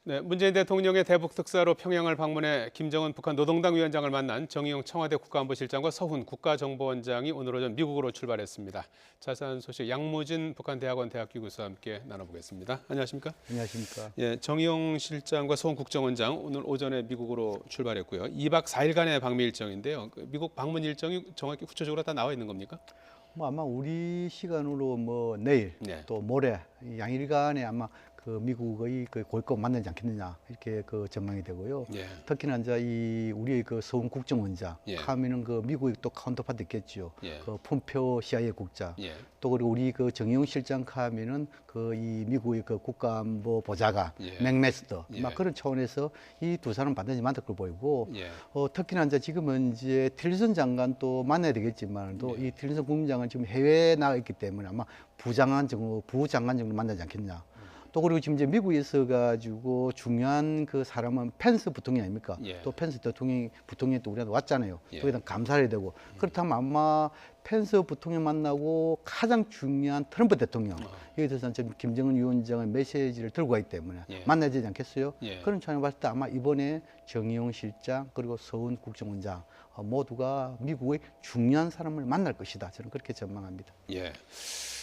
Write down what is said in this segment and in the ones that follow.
네, 문재인 대통령의 대북 특사로 평양을 방문해 김정은 북한 노동당 위원장을 만난 정의용 청와대 국가안보실장과 서훈 국가정보원장이 오늘 오전 미국으로 출발했습니다. 자세한 소식 양무진 북한 대학원 대학교 교수와 함께 나눠보겠습니다. 안녕하십니까? 안녕하십니까? 예, 정의용 실장과 서훈 국정원장 오늘 오전에 미국으로 출발했고요. 2박 4일간의 방미 일정인데요. 미국 방문 일정이 정확히 구체적으로 다 나와 있는 겁니까? 뭐 아마 우리 시간으로 뭐 내일 네. 또 모레 이 양일간에 아마 그 미국의 그 고위급 만나지 않겠느냐 이렇게 그 전망이 되고요. 예. 특히나 이제 이 우리의 그 서훈 국정원장 예. 하면은 그 미국의 또 카운터파트 있겠죠. 예. 그 폼페오 CIA 국장. 예. 또 그리고 우리 그 정의용 실장 하면은 그 이 미국의 그 국가안보 보좌관 예. 맥메스터 예. 막 그런 차원에서 이 두 사람 반드시 만날 걸 보이고 예. 특히나 이제 지금은 이제 틸슨 장관 또 만나야 되겠지만도 예. 이 틸슨 국무장관 지금 해외에 나가 있기 때문에 아마 부장관 정도 만나지 않겠냐. 또 그리고 지금 이제 미국에 있어 가지고 중요한 그 사람은 펜스 부통령 아닙니까? 예. 또 펜스 대통령이 또 우리한테 왔잖아요. 예. 거기다 감사를 해야 되고 그렇다면 아마 펜스 부통령 만나고 가장 중요한 트럼프 대통령 여기 대해서는 지금 김정은 위원장의 메시지를 들고 가기 때문에 예. 만나야 되지 않겠어요? 예. 그런 차원에 봤을 때 아마 이번에 정의용 실장 그리고 서훈 국정원장 모두가 미국의 중요한 사람을 만날 것이다. 저는 그렇게 전망합니다. 예.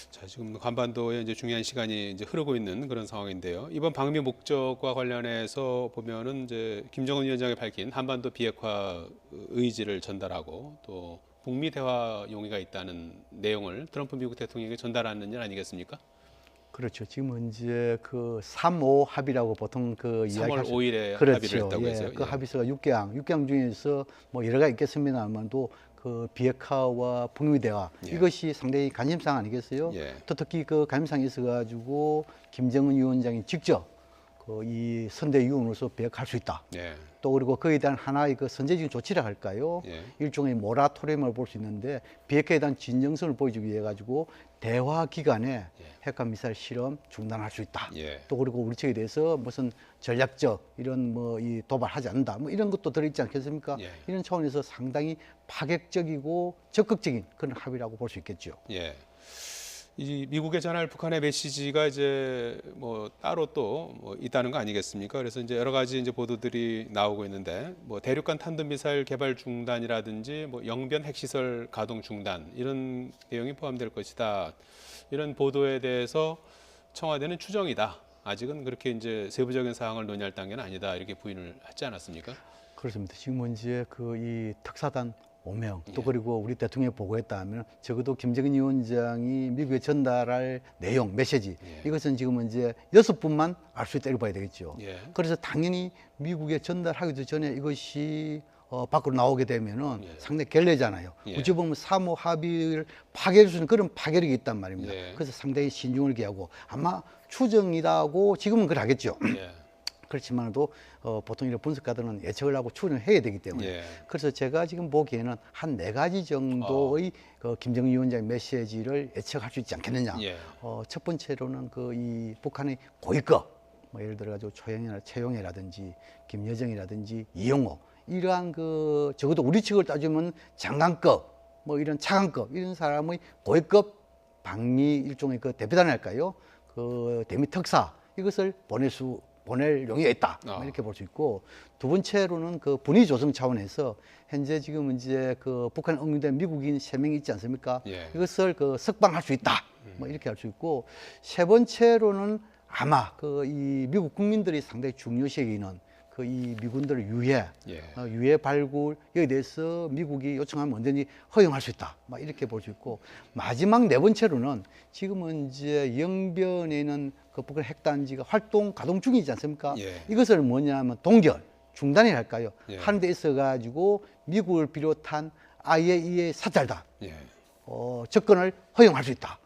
자, 지금 간반도에 이제 중요한 시간이 이제 흐르고 있는 그런 상황인데요. 이번 방미 목적과 관련해서 보면은 이제 김정은 위원장이 밝힌 한반도 비핵화 의지를 전달하고 또 북미 대화 용의가 있다는 내용을 트럼프 미국 대통령에게 전달하는 일 아니겠습니까? 그렇죠. 지금은 이제 그 3.5 합의라고 보통 그 3월 5일에 그렇죠. 합의를 했다고 해서요. 그 예. 합의서가 6개항 중에서 뭐 여러 가지 있겠습니다만도 그 비핵화와 북미 대화 예. 이것이 상당히 관심사 아니겠어요? 예. 또 특히 그 관심사가 있어가지고 김정은 위원장이 직접 그 이 선대위원으로서 비핵화할 수 있다. 예. 또 그리고 거기에 대한 하나의 그 선제적인 조치라 할까요? 예. 일종의 모라토리엄을 볼 수 있는데 비핵화에 대한 진정성을 보여주기 위해 가지고 대화 기간에 핵과 미사일 실험 중단할 수 있다. 예. 또 그리고 우리 측에 대해서 무슨 전략적 이런 뭐 이 도발하지 않는다. 뭐 이런 것도 들어있지 않겠습니까? 예. 이런 차원에서 상당히 파격적이고 적극적인 그런 합의라고 볼 수 있겠죠. 예. 이 미국에 전할 북한의 메시지가 이제 뭐 따로 또 뭐 있다는 거 아니겠습니까? 그래서 이제 여러 가지 이제 보도들이 나오고 있는데 뭐 대륙간 탄도미사일 개발 중단이라든지 뭐 영변 핵시설 가동 중단 이런 내용이 포함될 것이다. 이런 보도에 대해서 청와대는 추정이다. 아직은 그렇게 이제 세부적인 사항을 논의할 단계는 아니다. 이렇게 부인을 하지 않았습니까? 그렇습니다. 지금 이제 그 이 특사단 5명 또 예. 그리고 우리 대통령이 보고했다 하면 적어도 김정은 위원장이 미국에 전달할 내용 메시지 예. 이것은 지금 이제 6분만 알 수 있다 이렇게 봐야 되겠죠. 예. 그래서 당연히 미국에 전달하기도 전에 이것이 밖으로 나오게 되면은 예. 상당히 결례잖아요. 예. 어찌 보면 3.5 합의를 파괴할 수 있는 그런 파괴력이 있단 말입니다. 예. 그래서 상당히 신중을 기하고 아마 추정이라고 지금은 그걸 하겠죠. 예. 그렇지만도 보통 이런 분석가들은 예측을 하고 추론을 해야 되기 때문에 예. 그래서 제가 지금 보기에는 한 4가지 정도의 그 김정은 위원장의 메시지를 예측할 수 있지 않겠느냐. 예. 첫 번째로는 그 이 북한의 고위급 뭐 예를 들어 가지고 최용해라든지 김여정이라든지 이용호 이러한 그 적어도 우리 측을 따지면 장관급 뭐 이런 차관급 이런 사람의 고위급 방미 일종의 그 대표단이랄까요? 그 대미 특사 이것을 보낼 용의가 있다 이렇게 볼 수 있고 두 번째로는 그 분위 조성 차원에서 현재 지금 이제 그 북한에 응용된 미국인 3명이 있지 않습니까? 예. 이것을 그 석방할 수 있다 뭐 이렇게 할 수 있고 세 번째로는 아마 그 이 미국 국민들이 상당히 중요시 여기는 그 이 미군들의 예. 유해 발굴 여기에 대해서 미국이 요청하면 언제든지 허용할 수 있다. 막 이렇게 볼 수 있고 마지막 4번째로는 지금은 이제 영변에 있는 그 북한 핵단지가 활동 가동 중이지 않습니까? 예. 이것을 뭐냐면 동결 중단이랄까요? 예. 하는 데 있어 가지고 미국을 비롯한 IAEA 사찰단 예. 접근을 허용할 수 있다.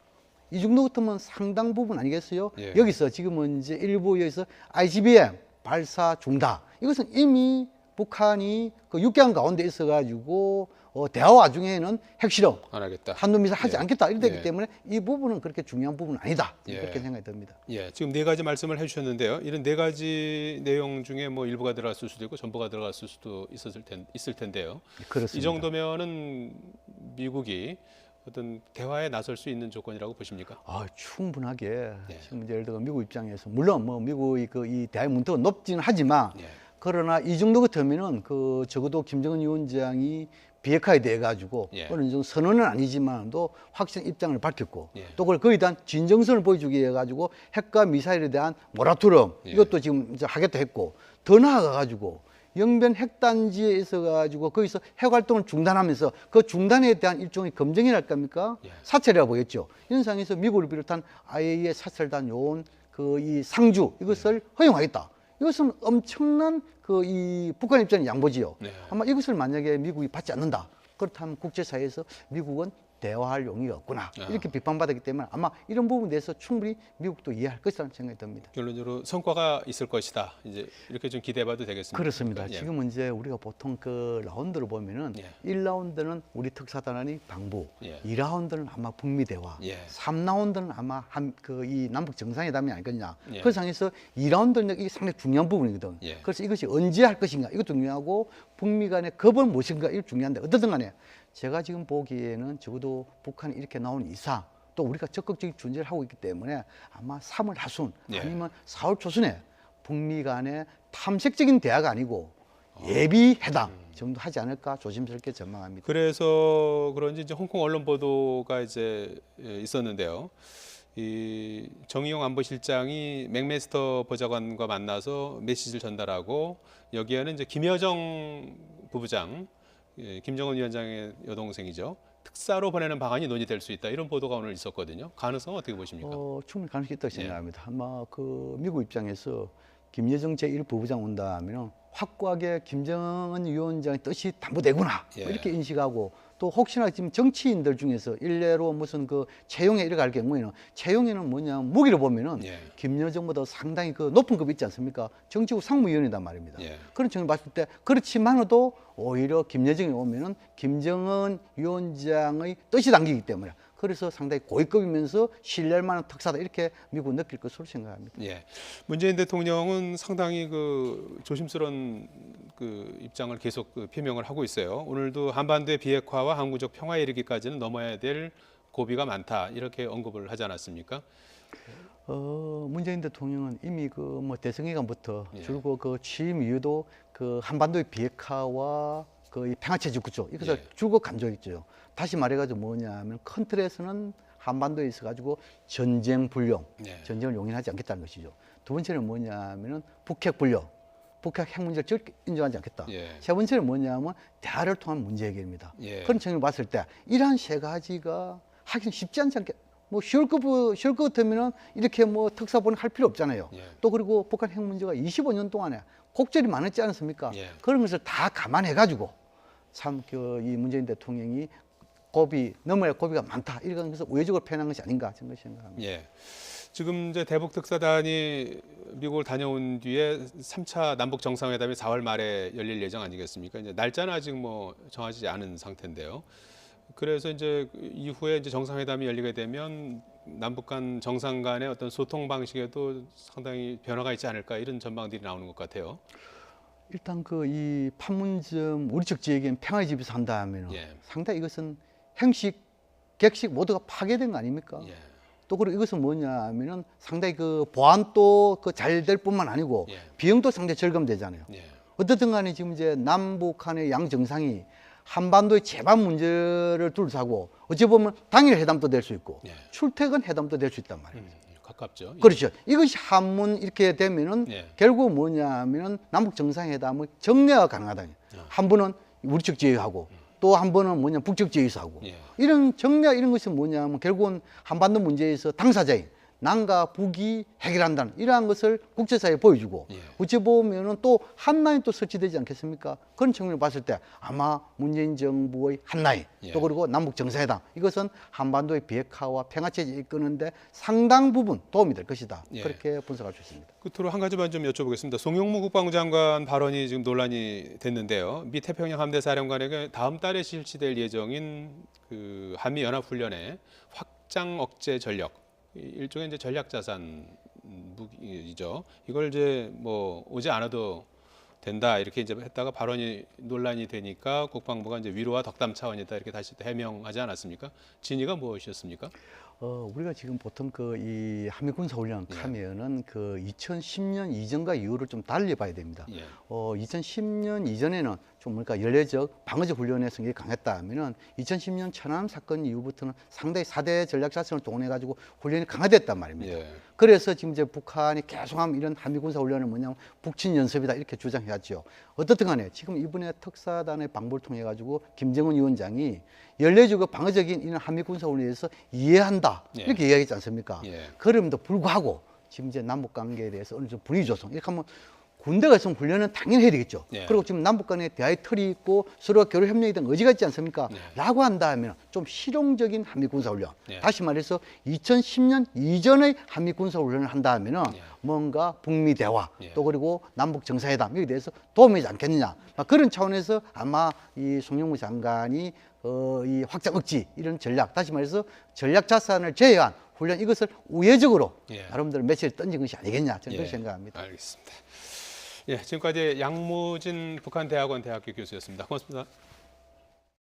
이 정도 같으면 상당 부분 아니겠어요? 예. 여기서 지금은 이제 일부 여기서 ICBM 발사 중단. 이것은 이미 북한이 그 6개월 가운데 있어가지고 대화 와중에는 핵실험, 안 하겠다. 탄도미사일 하지 예. 않겠다 이랬기 예. 때문에 이 부분은 그렇게 중요한 부분은 아니다. 예. 그렇게 생각이 듭니다. 예, 지금 4가지 말씀을 해주셨는데요. 이런 4가지 내용 중에 뭐 일부가 들어갔을 수도 있고 전부가 들어갔을 수도 있을 텐데요. 그렇습니다. 이 정도면은 미국이 어떤 대화에 나설 수 있는 조건이라고 보십니까? 충분하게. 예. 지금 이제 예를 들어 미국 입장에서 물론 뭐 미국의 이 대화의 문턱가 높지는 하지만 예. 그러나 이 정도 같으면은 적어도 김정은 위원장이 비핵화에 대해 가지고 예. 어느 정도 선언은 아니지만도 확실한 입장을 밝혔고 예. 또 그걸 거기에 대한 진정성을 보여주기 위해 가지고 핵과 미사일에 대한 모라토리엄 예. 이것도 지금 이제 하겠다 했고 더 나아가 가지고 영변 핵단지에 있어 가지고 거기서 핵 활동을 중단하면서 그 중단에 대한 일종의 검증이랄 겁니까? 예. 사찰이라고 보겠죠. 이런 상황에서 미국을 비롯한 IAEA 사찰단 요원 이 상주 이것을 허용하겠다. 이것은 엄청난 이 북한 입장의 양보지요. 네. 아마 이것을 만약에 미국이 받지 않는다. 그렇다면 국제사회에서 미국은 대화할 용의가 없구나. 이렇게 비판받았기 때문에 아마 이런 부분에 대해서 충분히 미국도 이해할 것이라는 생각이 듭니다. 결론적으로 성과가 있을 것이다. 이제 이렇게 좀 기대해봐도 되겠습니다. 그렇습니다. 예. 지금 이제 우리가 보통 라운드를 보면은 예. 1라운드는 우리 특사단이 방부, 예. 2라운드는 아마 북미 대화, 예. 3라운드는 아마 이 남북 정상회담이 아니겠냐. 예. 그 상에서 2라운드는 이게 상당히 중요한 부분이거든. 예. 그래서 이것이 언제 할 것인가 이것도 중요하고 북미 간의 겁은 무엇인가 이거 중요한데 어떻든 간에 제가 지금 보기에는 적어도 북한이 이렇게 나온 이상 또 우리가 적극적인 존재를 하고 있기 때문에 아마 3월 하순 예. 아니면 4월 초순에 북미 간의 탐색적인 대화가 아니고 예비 회담 정도 하지 않을까 조심스럽게 전망합니다. 그래서 그런지 이제 홍콩 언론 보도가 이제 있었는데요. 이 정의용 안보실장이 맥메스터 보좌관과 만나서 메시지를 전달하고 여기에는 이제 김여정 부부장, 김정은 위원장의 여동생이죠. 특사로 보내는 방안이 논의될 수 있다. 이런 보도가 오늘 있었거든요. 가능성은 어떻게 보십니까? 충분히 가능성이 있다고 생각합니다. 아마 미국 입장에서 김여정 제1부부장 온다 하면 확고하게 김정은 위원장의 뜻이 담보되구나 예. 이렇게 인식하고 또 혹시나 지금 정치인들 중에서 일례로 무슨 채용에 이렇게 할 경우에는 채용에는 뭐냐 무기를 보면은 예. 김여정보다 상당히 높은 급이 있지 않습니까? 정치국 상무위원이단 말입니다. 예. 그런 측면을 봤을 때 그렇지만도 오히려 김여정이 오면은 김정은 위원장의 뜻이 담기기 때문에 그래서 상당히 고위급이면서 신뢰할 만한 특사다 이렇게 미국 느낄 것으로 생각합니다. 예. 문재인 대통령은 상당히 조심스러운 입장을 계속 표명을 하고 있어요. 오늘도 한반도의 비핵화와 항구적 평화에 이르기까지는 넘어야 될 고비가 많다 이렇게 언급을 하지 않았습니까? 문재인 대통령은 이미 대선기간부터 예. 줄고 취임 이후도 한반도의 비핵화와 이 평화체제 구조 이것을 예. 줄곧 강조했죠. 다시 말해가지고 뭐냐면 큰 틀에서는 한반도에 있어가지고 전쟁 불용, 예. 전쟁을 용인하지 않겠다는 것이죠. 두 번째는 뭐냐면은 북핵 불용, 북핵 핵 문제를 절대 인정하지 않겠다. 예. 세 번째는 뭐냐면 대화를 통한 문제 해결입니다. 예. 그런 측면을 봤을 때 이러한 세 가지가 하기는 쉽지 않지 않겠. 쉬울 것 같으면은 이렇게 특사 보내 할 필요 없잖아요. 예. 또 그리고 북한 핵 문제가 25년 동안에 곡절이 많았지 않습니까? 예. 그런 것을 다 감안해가지고 참 이 문재인 대통령이 넘어야 고비가 많다 이런 것을 우회적으로 표현한 것이 아닌가 저는 생각합니다. 예. 지금 이제 대북 특사단이 미국을 다녀온 뒤에 3차 남북 정상회담이 4월 말에 열릴 예정 아니겠습니까? 이제 날짜는 아직 정하지 않은 상태인데요. 그래서 이제 이후에 이제 정상회담이 열리게 되면 남북 간 정상 간의 어떤 소통 방식에도 상당히 변화가 있지 않을까 이런 전망들이 나오는 것 같아요. 일단 이 판문점 우리 측 지역엔 평화의 집에서 한다 하면 예. 상당히 이것은 행식, 객식 모두가 파괴된 거 아닙니까? 예. 또 그리고 이것은 뭐냐 하면은 상당히 보안도 잘 될 뿐만 아니고 예. 비용도 상당히 절감되잖아요. 예. 어떻든 간에 지금 이제 남북한의 양 정상이 한반도의 제반 문제를 둘러싸고 어찌 보면 당일 회담도 될 수 있고 예. 출퇴근 회담도 될 수 있단 말이에요. 가깝죠. 그렇죠. 이것이 한문 이렇게 되면은 예. 결국 뭐냐 하면은 남북 정상회담의 정례가 가능하다. 한 번은 우리 측 지휘하고 또 한 번은 북측 지휘에서 하고 예. 이런 정례 이런 것이 뭐냐 하면 결국은 한반도 문제에서 당사자인 남과 북이 해결한다는 이러한 것을 국제사회에 보여주고 예. 어찌 보면은 또 한라인 또 설치되지 않겠습니까? 그런 측면을 봤을 때 아마 문재인 정부의 한라인 예. 또 그리고 남북 정상회담 이것은 한반도의 비핵화와 평화체제 이끄는데 상당 부분 도움이 될 것이다. 예. 그렇게 분석할 수 있습니다. 끝으로 한 가지만 좀 여쭤보겠습니다. 송영무 국방부 장관 발언이 지금 논란이 됐는데요. 미 태평양 함대 사령관에게 다음 달에 실시될 예정인 한미 연합 훈련의 확장 억제 전력 일종의 이제 전략 자산 무기죠. 이걸 이제 오지 않아도 된다 이렇게 이제 했다가 발언이 논란이 되니까 국방부가 이제 위로와 덕담 차원이다 이렇게 다시 또 해명하지 않았습니까? 진위가 무엇이었습니까? 우리가 지금 보통 그 이 한미군사훈련 예. 하면은 그 2010년 이전과 이후를 좀 달리 봐야 됩니다. 예. 2010년 이전에는 좀 뭔가 연례적 방어적 훈련의 성격이 강했다 하면은 2010년 천안 사건 이후부터는 상당히 4대 전략 자산을 동원해 가지고 훈련이 강화됐단 말입니다. 예. 그래서 지금 이제 북한이 계속하면 이런 한미군사 훈련은 뭐냐면 북친 연습이다 이렇게 주장해왔죠. 어떻든 간에 지금 이번에 특사단의 방북을 통해 가지고 김정은 위원장이 연례적으로 방어적인 이런 한미군사 훈련에서 이해한다 예. 이렇게 이야기했지 않습니까? 예. 그럼에도 불구하고 지금 이제 남북 관계에 대해서 어느 정도 분위기 조성 이렇게 하면 군대가 있으면 훈련은 당연히 해야 되겠죠. 예. 그리고 지금 남북 간에 대화의 틀이 있고 서로가 교류 협력에 대한 의지가 있지 않습니까? 예. 라고 한다면 좀 실용적인 한미군사훈련. 예. 다시 말해서 2010년 이전의 한미군사훈련을 한다면은 예. 뭔가 북미 대화 예. 또 그리고 남북 정상회담 여기에 대해서 도움이 되지 않겠느냐. 그런 차원에서 아마 이 송영무 장관이 이 확장 억지 이런 전략 다시 말해서 전략 자산을 제외한 훈련 이것을 우회적으로 예. 나름대로 메시지를 던진 것이 아니겠냐 저는 예. 그렇게 생각합니다. 알겠습니다. 예, 지금까지 양무진 북한대학원 대학교 교수였습니다. 고맙습니다.